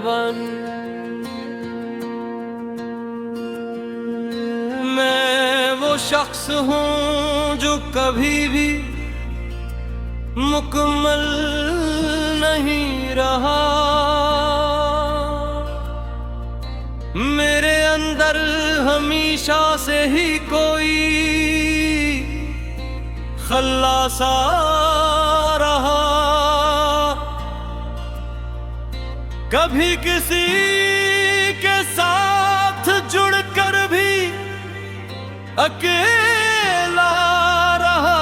बन मैं वो शख्स हूँ जो कभी भी मुकम्मल नहीं रहा। मेरे अंदर हमेशा से ही कोई खल्लासा रहा। कभी किसी के साथ जुड़कर भी अकेला रहा।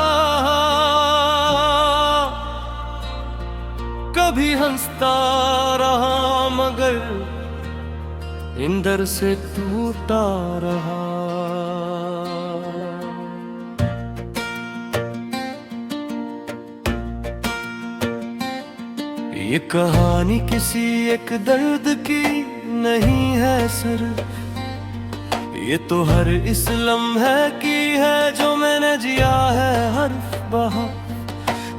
कभी हंसता रहा मगर अंदर से टूटा रहा। ये कहानी किसी एक दर्द की नहीं है सर, ये तो हर इस लम्हे की है जो मैंने जिया है हर्फ बहा।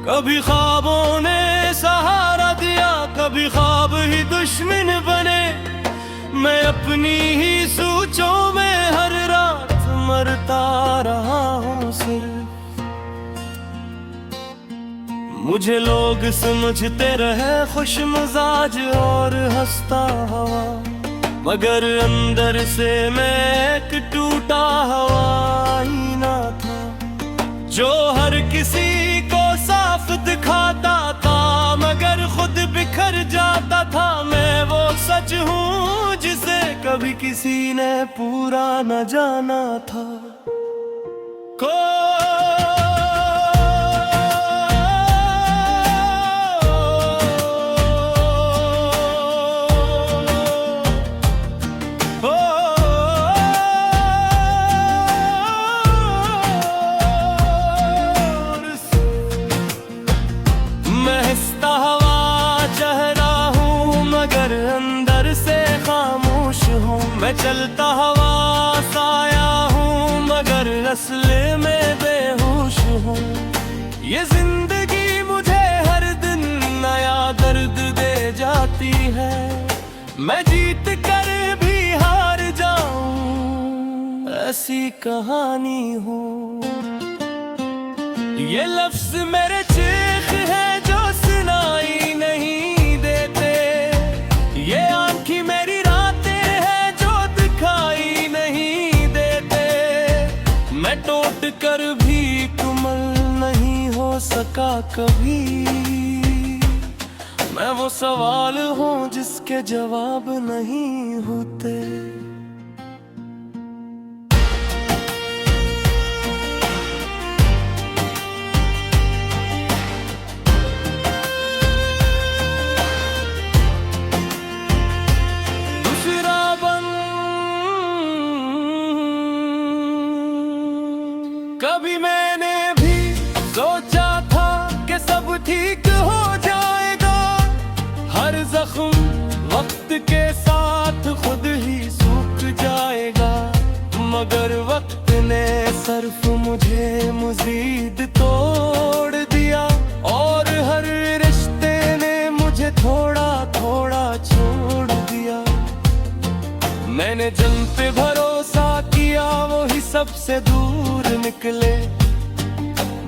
कभी ख्वाबों ने सहारा दिया, कभी ख्वाब ही दुश्मन बने। मैं अपनी ही सोचों में हर रात मरता रहा हूँ सिर्फ। मुझे लोग समझते रहे खुश मिजाज और हंसता हवा, मगर अंदर से मैं एक टूटा हवा ही ना था जो हर किसी को साफ दिखाता था मगर खुद बिखर जाता था। मैं वो सच हूँ जिसे कभी किसी ने पूरा न जाना था। मैं चलता हवा साया हूँ मगर असले में बेहोश हूँ। ये जिंदगी मुझे हर दिन नया दर्द दे जाती है। मैं जीत कर भी हार जाऊं ऐसी कहानी हूँ। ये लफ्ज मेरे चेख है जो सुनाई नहीं देते। ये आँखी मेरी टूट कर भी कुमल नहीं हो सका कभी। मैं वो सवाल हूँ जिसके जवाब नहीं होते। कभी मैंने भी सोचा था कि सब ठीक हो जाएगा। हर जख्म वक्त के साथ खुद ही सूख जाएगा, मगर वक्त ने सिर्फ मुझे मजीद तोड़ दिया और हर रिश्ते ने मुझे थोड़ा थोड़ा छोड़ दिया। मैंने जिन पे भरोसा किया वो ही सबसे दूर निकले।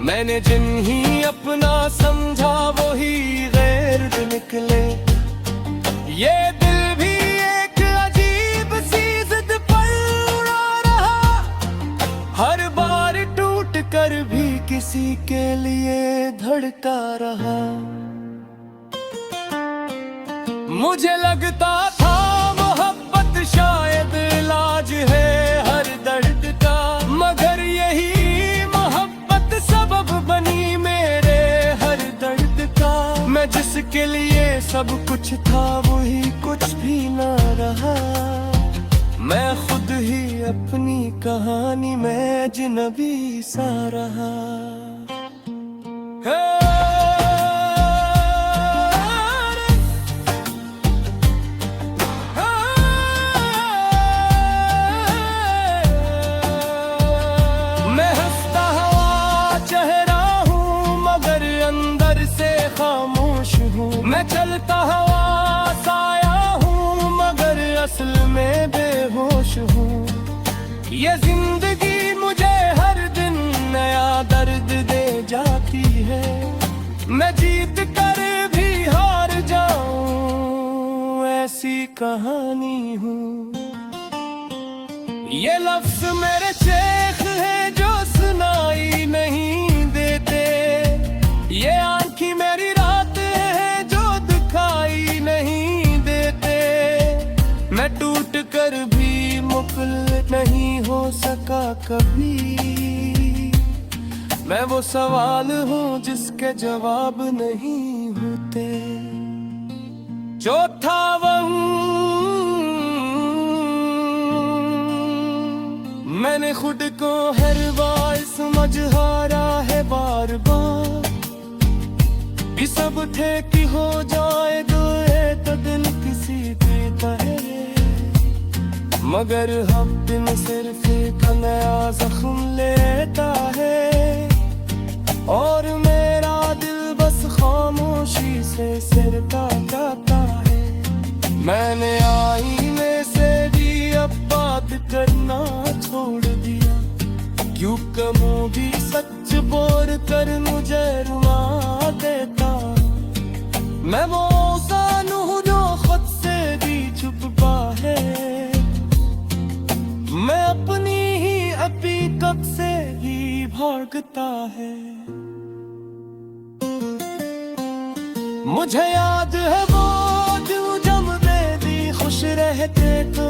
मैंने जिन ही अपना समझा वो ही गैर निकले। ये दिल भी एक अजीब सी जिद पर उड़ा रहा, हर बार टूट कर भी किसी के लिए धड़का रहा। मुझे लगता था मोहब्बत शायद इलाज है हर दर्द का, मगर यही मोहब्बत सबब बनी मेरे हर दर्द का। मैं जिसके लिए सब कुछ था वही कुछ भी ना रहा। मैं खुद ही अपनी कहानी में अजनबी सा रहा। मैं चलता हवा असल में बेहोश हूँ। ये जिंदगी मुझे हर दिन नया दर्द दे जाती है। मैं जीत कर भी हार जाऊं, ऐसी कहानी हूँ। ये लफ्ज मेरे शेख है जो सुनाई नहीं देते। ये आँखी मेरी रात है जो दिखाई नहीं देते। मैं टूट कर भी मुकल नहीं हो सका कभी। मैं वो सवाल हूँ जिसके जवाब नहीं होते। जो था मैंने खुद को हर बार समझ हारा है बार बार। भी सब थे कि हो जाए तो दिल किसी की तरह। मगर हर दिन सिर्फ एक नया जख्म लेता है। और मेरा दिल बस खामोशी से सिरता जाता है। मैंने आईने से भी अब बात करना छोड़ दिया। क्यों कमों भी सच बोल कर मुझे रुला देता। मैं वो इंसान हूँ जो खुद से भी छुपा है। मैं अपनी ही हकीकत से ही भागता है। मुझे याद है वो दिन जब बेबी खुश रहते तो।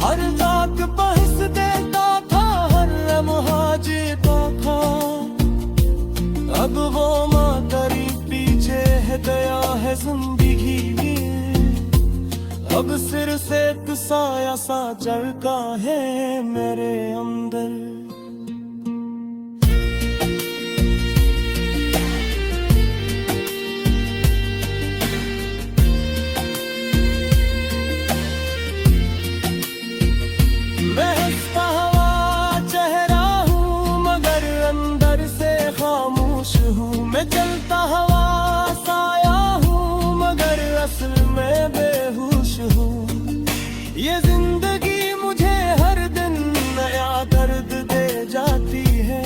हर रात बहस देता था, हर लम्हा जीता था। अब वो माँ तेरी पीछे है गया है जिंदगी। अब सिर से साया सा चढ़का है मेरे अंदर। मैं चलता हवा साया हूँ मगर असल में बेहोश हूँ। ये जिंदगी मुझे हर दिन नया दर्द दे जाती है।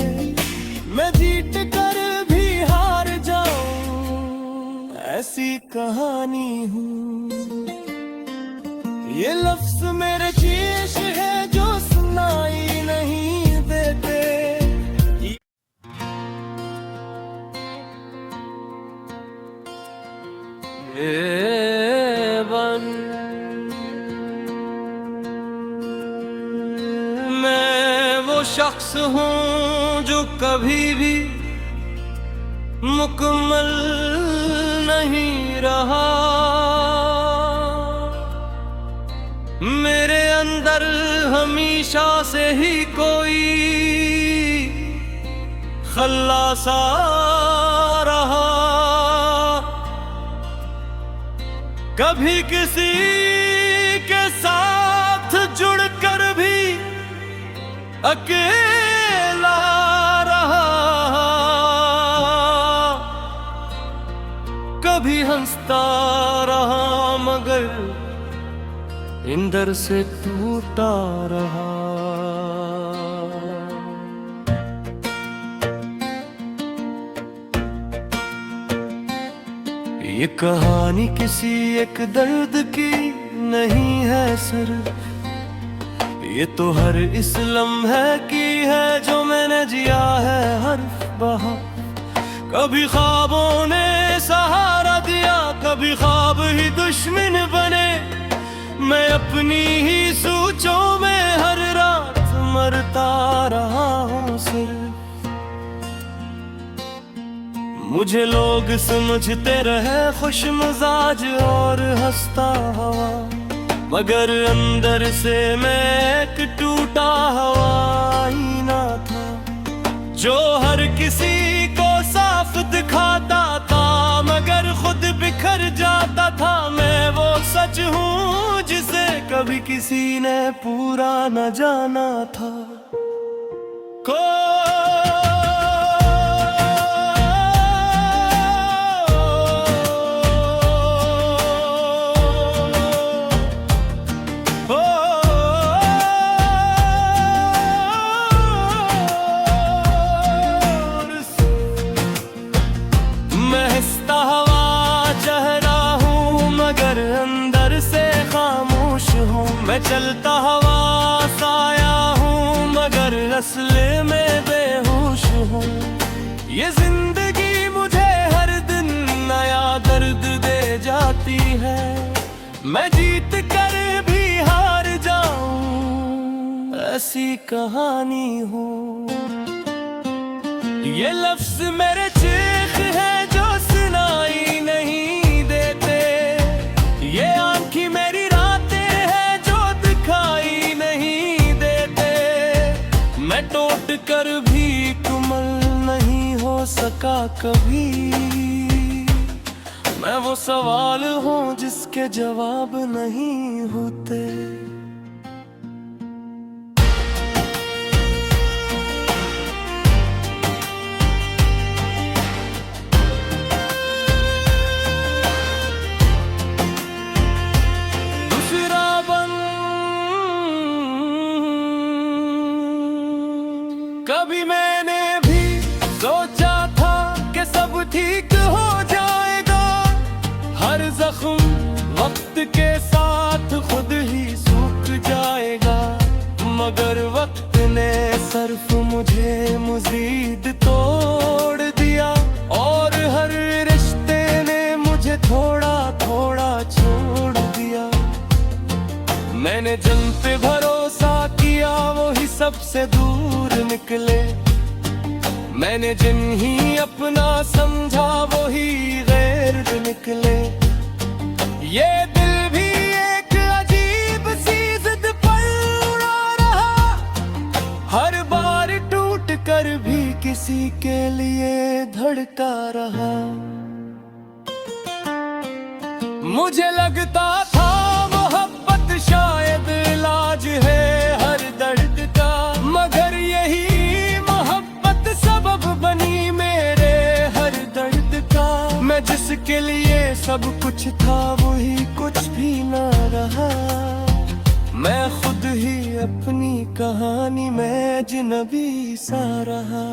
मैं जीत कर भी हार जाऊं, ऐसी कहानी हूँ। ये लफ्ज मेरे शीश है जो सुनाई नहीं देते। मैं वो शख्स हूँ जो कभी भी मुकम्मल नहीं रहा। मेरे अंदर हमेशा से ही कोई खल्लासा रहा। कभी किसी के साथ जुड़कर भी अकेला रहा। कभी हंसता रहा मगर अंदर से टूटा रहा। ये कहानी किसी एक दर्द की नहीं है सिर्फ। ये तो हर इस लम्हे की है जो मैंने जिया है हर्फ बहा। कभी ख्वाबों ने सहारा दिया, कभी ख्वाब ही दुश्मन बने। मैं अपनी ही सोचों में हर रात मरता रहा हूँ सिर्फ। मुझे लोग समझते रहे खुश मिजाज और हंसता हवा। मगर अंदर से मैं एक टूटा हुआ आईना था जो हर किसी को साफ दिखाता था मगर खुद बिखर जाता था। मैं वो सच हूँ जिसे कभी किसी ने पूरा न जाना था। चलता हवा साया हूँ मगर असल में बेहोश हूँ। ये जिंदगी मुझे हर दिन नया दर्द दे जाती है, मैं जीत कर भी हार जाऊं ऐसी कहानी हूँ। ये लफ्ज मेरे चीख है जो सुनाई नहीं देते, ये आंखें मेरी रातें हैं जो दिखाई नहीं देते। मैं टूट कर भी कुमल नहीं हो सका कभी, मैं वो सवाल हूँ जिसके जवाब नहीं होते। कभी मैंने भी सोचा था कि सब ठीक हो जाएगा, हर जख्म वक्त के साथ खुद ही सूख जाएगा। मगर वक्त ने सिर्फ मुझे मजीद तोड़ दिया और हर रिश्ते ने मुझे थोड़ा थोड़ा छोड़ दिया। मैंने जिन पे भरोसा किया वो ही सबसे दूर निकले, मैंने जिन ही अपना समझा वो ही गैर निकले। ये दिल भी एक अजीब सी जिद पर उड़ा रहा, हर बार टूट कर भी किसी के लिए धड़का रहा। मुझे लगता था मोहब्बत शायद इलाज है हर दर्द का, मगर यही मोहब्बत सबब बनी मेरे हर दर्द का। मैं जिसके लिए सब कुछ था वही कुछ भी ना रहा, मैं खुद ही अपनी कहानी में अजनबी सा रहा।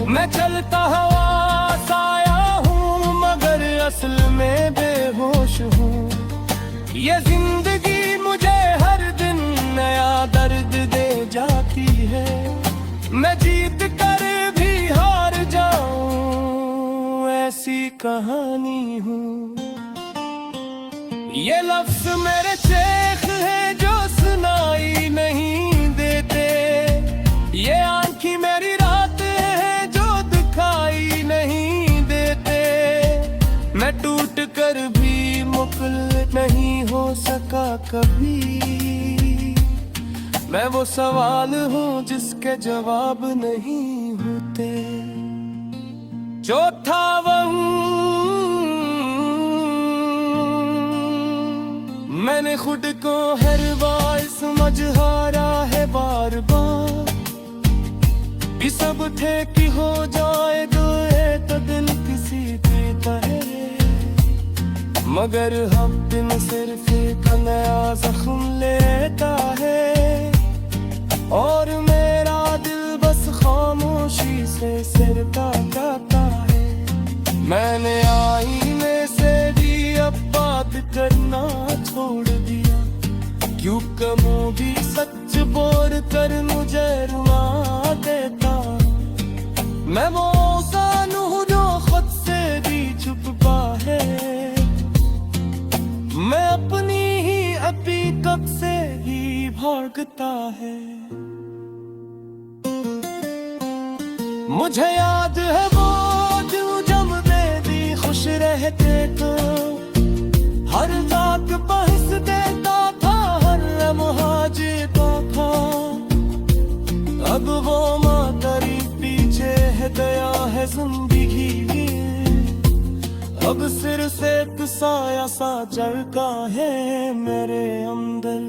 मैं चलता हवा साया हूँ मगर असल में बेहोश हूँ। ये जिंदगी मुझे हर दिन नया दर्द दे जाती है, मैं जीत कर भी हार जाऊं ऐसी कहानी हूँ। ये लफ्ज मेरे शेख है जो सुनाई नहीं देते, ये आंखें मेरी मैं टूट कर भी मुकल नहीं हो सका कभी, मैं वो सवाल हूँ जिसके जवाब नहीं होते। जो था वही मैंने खुद को हर बार समझ हारा है बार बार, भी सब थे कि हो जाए तो दिल किसी देता है, मगर हम दिन सिर्फ एक नया जख्म लेता है और मेरा दिल बस खामोशी से सिर काटता है। मैंने आईने से भी अब बात करना छोड़ दिया, क्यों कमों भी सच बोल कर मुझे रुला देता। मैं वो इंसान हूँ जो खुद से भी छुपा है, मैं अपनी ही हकीकत से ही भागता है। मुझे याद है वो दिन जब बेबी खुश रहते तो, हर रात बहस देता था हर लम्हा जीता था। अब वो मातरी पीछे है दया है जिंदगी, अब सिर से एक साया सा जलता है मेरे अंदर।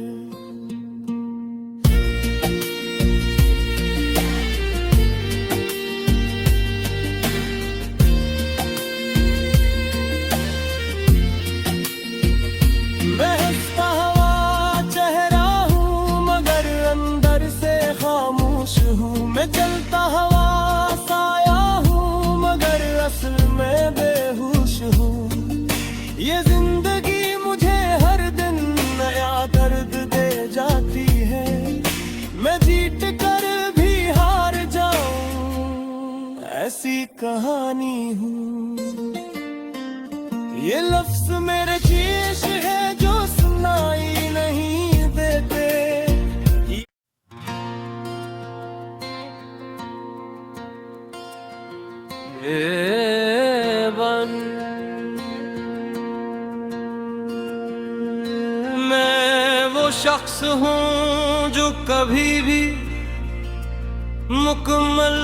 जीत कर भी हार जाऊं, ऐसी कहानी हूँ। ये लफ्ज मेरे शीश है जो सुनाई नहीं देते। मैं वो शख्स हूँ जो कभी भी मुकम्मल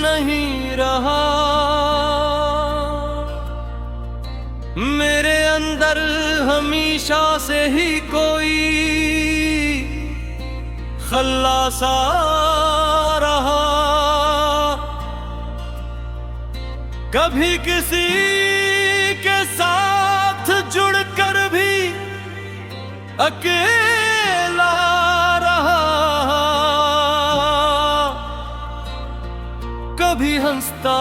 नहीं रहा। मेरे अंदर हमेशा से ही कोई खल्लासा रहा। कभी किसी के साथ जुड़कर भी अकेला रहा। कभी हंसता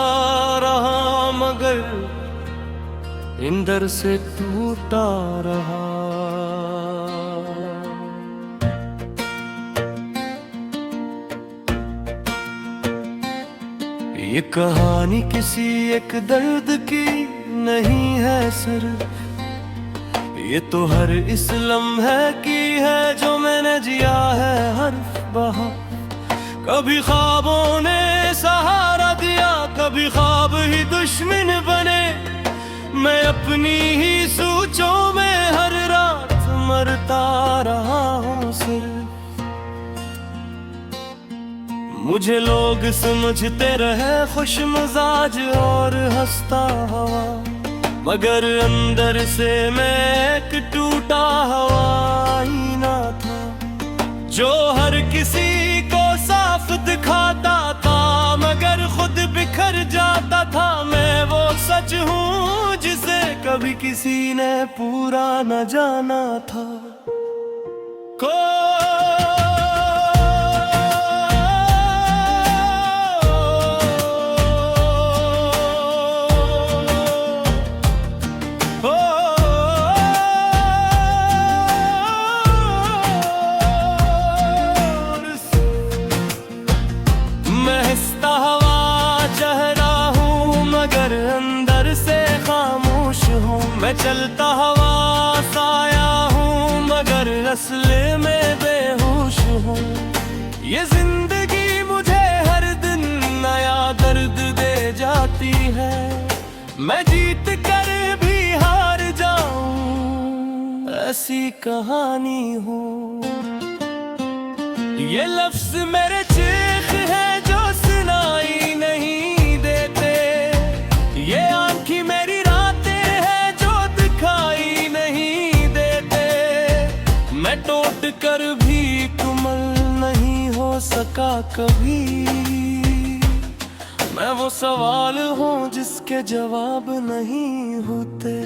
रहा मगर अंदर से टूटा रहा। ये कहानी किसी एक दर्द की नहीं है सर, ये तो हर इस लम्हे की है जो मैंने जिया है हर्फ बहा। कभी ख्वाबों ने सहारा दिया, कभी ख्वाब ही दुश्मन बने। मैं अपनी ही सोचों में हर रात मरता रहा हूँ सिर्फ। मुझे लोग समझते रहे खुश मिजाज और हंसता हवा, मगर अंदर से मैं एक टूटा हवा ही ना था जो हर किसी को साफ दिखाता था, मगर खुद बिखर जाता था। मैं वो सच हूँ जिसे कभी किसी ने पूरा न जाना था। मैं चलता हवा साया हूँ मगर असले में बेहोश हूँ। ये जिंदगी मुझे हर दिन नया दर्द दे जाती है। मैं जीत कर भी हार जाऊं, ऐसी कहानी हूँ। ये लफ्ज मेरे चीख है जो सुनाई नहीं देते। ये आँखी मेरी टूट कर भी कमल नहीं हो सका कभी। मैं वो सवाल हूँ जिसके जवाब नहीं होते।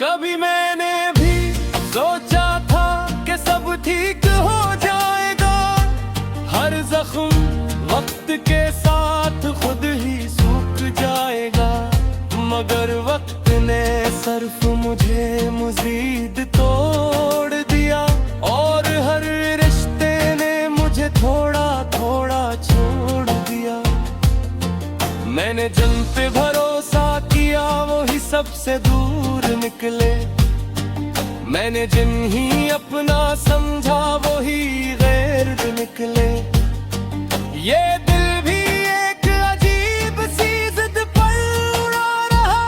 कभी मैंने भी सोचा था कि सब ठीक हो जाएगा। हर जख्म वक्त के साथ खुद ही सूख जाएगा, मगर वक्त ने सिर्फ मुझे मजीद तोड़ दिया। और हर रिश्ते ने मुझे थोड़ा थोड़ा छोड़ दिया। मैंने जिन पे भरोसा किया वो ही सबसे दूर निकले। मैंने जिन ही अपना समझा वो ही गैर निकले। ये दिल भी एक अजीब सी जिद पर उड़ा रहा।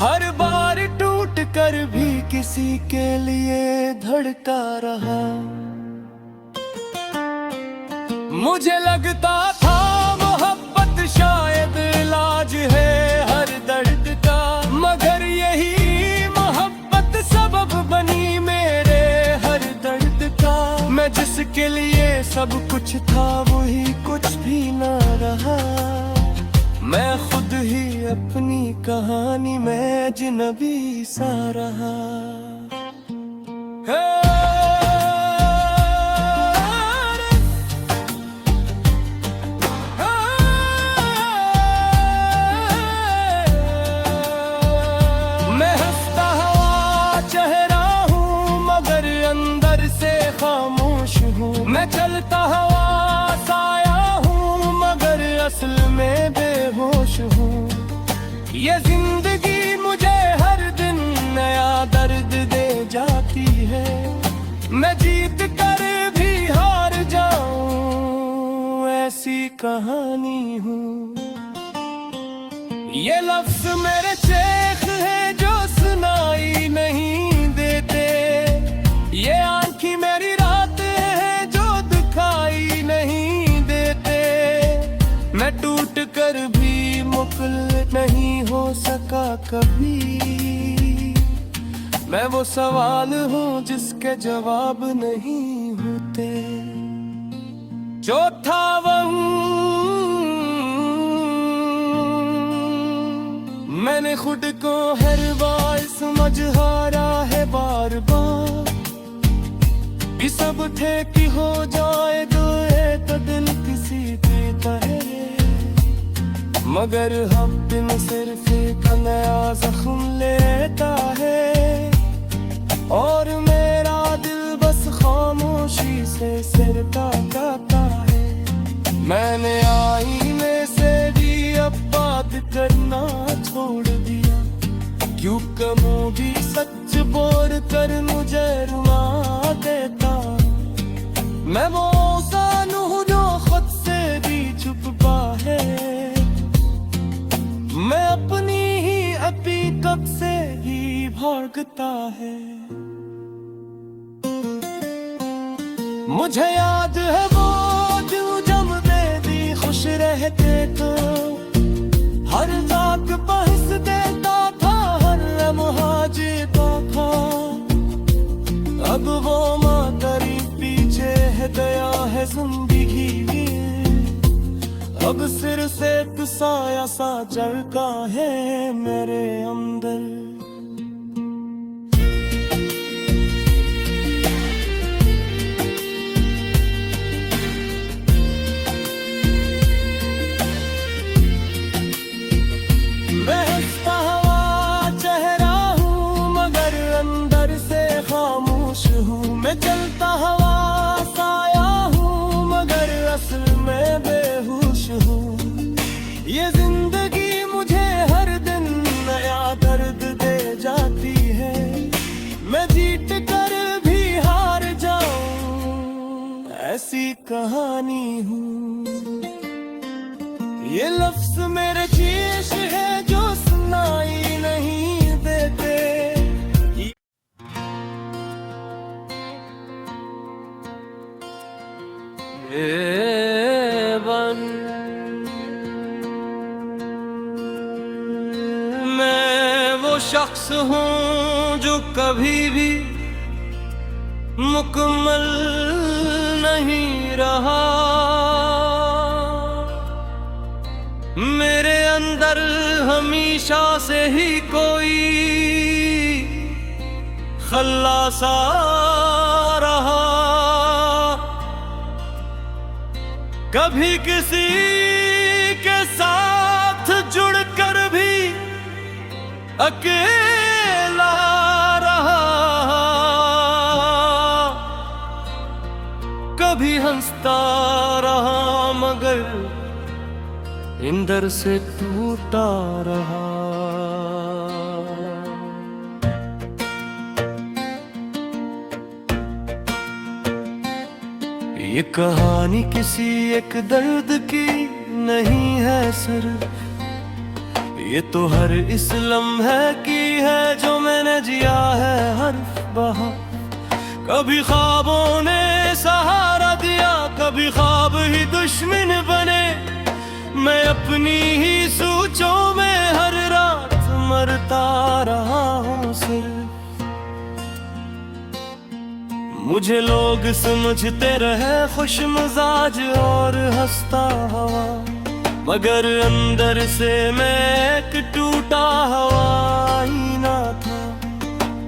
हर बार टूट कर भी किसी के लिए धड़का रहा। मुझे लगता था मोहब्बत शायद इलाज है हर दर्द का, मगर यही मोहब्बत सबब बनी मेरे हर दर्द का। मैं जिसके लिए सब कुछ था वही कुछ भी ना रहा। मैं खुद ही अपनी कहानी में अजनबी सा रहा। मैं चलता हवा साया हूँ मगर असल में बेहोश हूँ। ये जिंदगी मुझे हर दिन नया दर्द दे जाती है। मैं जीत कर भी हार जाऊं ऐसी कहानी हूँ। ये लफ्ज मेरे शेख है जो सुनाई नहीं देते। ये आंखी मेरी रात है जो दिखाई नहीं देते। मैं टूट कर भी मुकल नहीं हो सका कभी। मैं वो सवाल हूँ जिसके जवाब नहीं होते। जो था मैंने खुद को हर बार समझ हारा है बार बार। कि सब थे कि हो जाए दुए तो दिल किसी देता है। मगर हम दिन सिर्फ एक नया जख्म लेता है। और मेरा दिल बस खामोशी से सिर काटता है। मैंने आईने से भी अब बात करना छोड़ दिया। क्यों कमो भी सच बोल कर मुझे रुला देता। मैं वो इंसान हूँ जो खुद से भी छुपा है। मैं अपनी ही हकीकत से ही भागता है। मुझे याद है वो दिल जब बेदी खुश रहते तो। हर रात बहस देता था हर लम्हा जीता था। अब वो मातरी पीछे है गया है जिंदगी भी। अब सिर से साया सा जलता है मेरे अंदर। मैं चलता हवा साया हूँ मगर असल में बेहोश हूँ। ये जिंदगी मुझे हर दिन नया दर्द दे जाती है। मैं जीत कर भी हार जाऊं ऐसी कहानी हूँ। ये लफ्ज मेरे शीश है जो सुनाई नहीं देते। मैं वो शख्स हूँ जो कभी भी मुकम्मल नहीं रहा। मेरे अंदर हमेशा से ही कोई खल्लासा रहा। कभी किसी के साथ जुड़कर भी अकेला रहा। कभी हंसता रहा मगर अंदर से टूटा रहा। ये कहानी किसी एक दर्द की नहीं है सिर्फ। ये तो हर इस लम्हे की है जो मैंने जिया है हर्फ बहर्फ। कभी ख्वाबों ने सहारा दिया कभी ख्वाब ही दुश्मन बने। मैं अपनी ही सोचों में हर रात मरता रहा हूँ सिर्फ। मुझे लोग समझते रहे खुश मिजाज और हंसता हवा। मगर अंदर से मैं एक टूटा हवा ही ना था।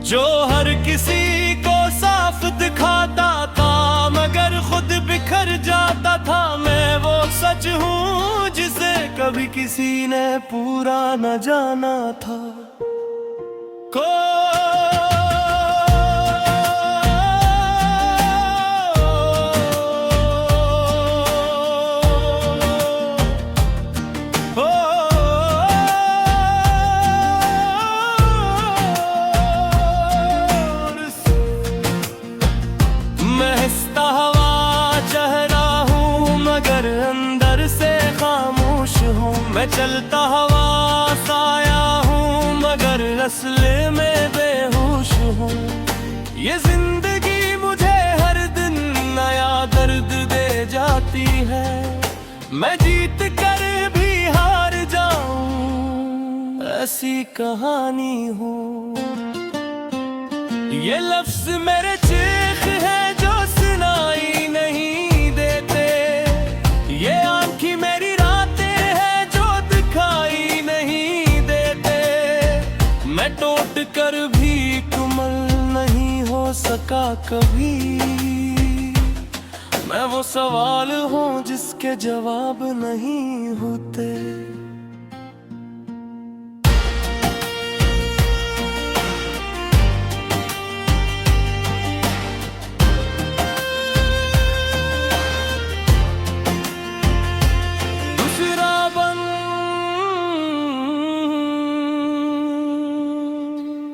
जो हर किसी को साफ दिखाता था मगर खुद बिखर जाता था। मैं वो सच हूँ जिसे कभी किसी ने पूरा न जाना था। चलता हवा साया हूँ मगर असले में बेहोश हूँ। ये जिंदगी मुझे हर दिन नया दर्द दे जाती है। मैं जीत कर भी हार जाऊं ऐसी कहानी हूँ। ये लफ्ज मेरे चीख है जो सुनाई नहीं देते। ये आँखी मेरी रातें हैं जो दिखाई नहीं देते। मैं टूट कर भी कुमल नहीं हो सका कभी। मैं वो सवाल हूँ जिसके जवाब नहीं होते।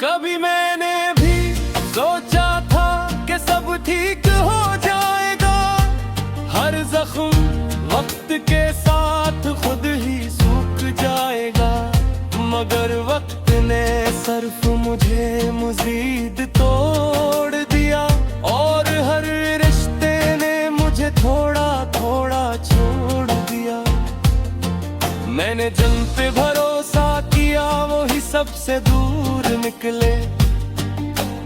कभी मैंने भी सोचा था कि सब ठीक हो जाएगा। हर जख्म वक्त के साथ खुद ही सूख जाएगा। मगर वक्त ने सिर्फ मुझे मजीद तोड़ दिया और हर रिश्ते ने मुझे थोड़ा थोड़ा छोड़ दिया। मैंने जिन पे भरोसा किया वो ही सबसे दूर निकले।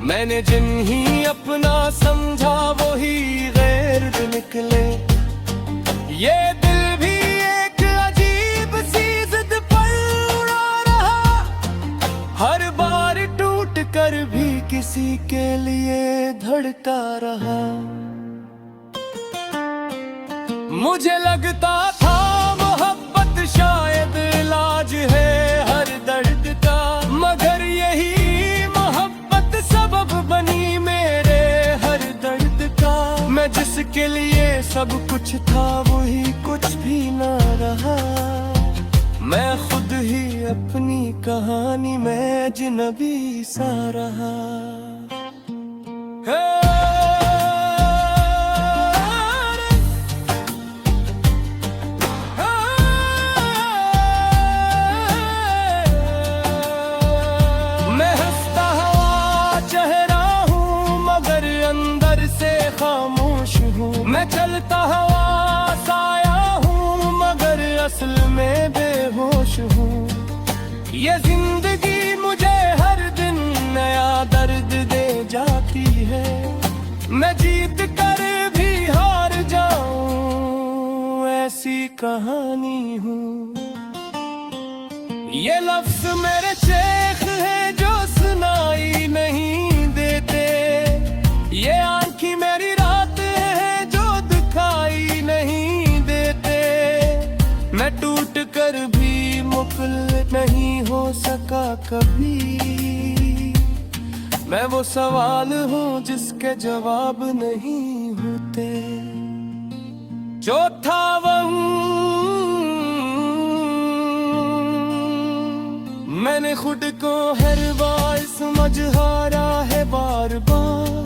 मैंने जिन ही अपना समझा वो ही गैर निकले। ये दिल भी एक अजीब सी जिद पर उड़ा रहा। हर बार टूट कर भी किसी के लिए धड़का रहा। मुझे लगता था मोहब्बत शायद इलाज है हर दर्द का। मगर यही मोहब्बत सबब बनी मेरे हर दर्द का। मैं जिसके लिए सब कुछ था वही कुछ भी ना रहा। मैं खुद ही अपनी कहानी में अजनबी सा रहा। मैं चलता हवा साया हूँ मगर असल में बेहोश हूँ। ये जिंदगी मुझे हर दिन नया दर्द दे जाती है। मैं जीत कर भी हार जाऊं ऐसी कहानी हूँ। ये लफ्ज मेरे शेख है जो सुनाई नहीं देते। ये आँखी मेरी मैं टूट कर भी मुकल नहीं हो सका कभी। मैं वो सवाल हूँ जिसके जवाब नहीं होते। जो था वहूँ मैंने खुद को हर बार समझ हारा है बार बार।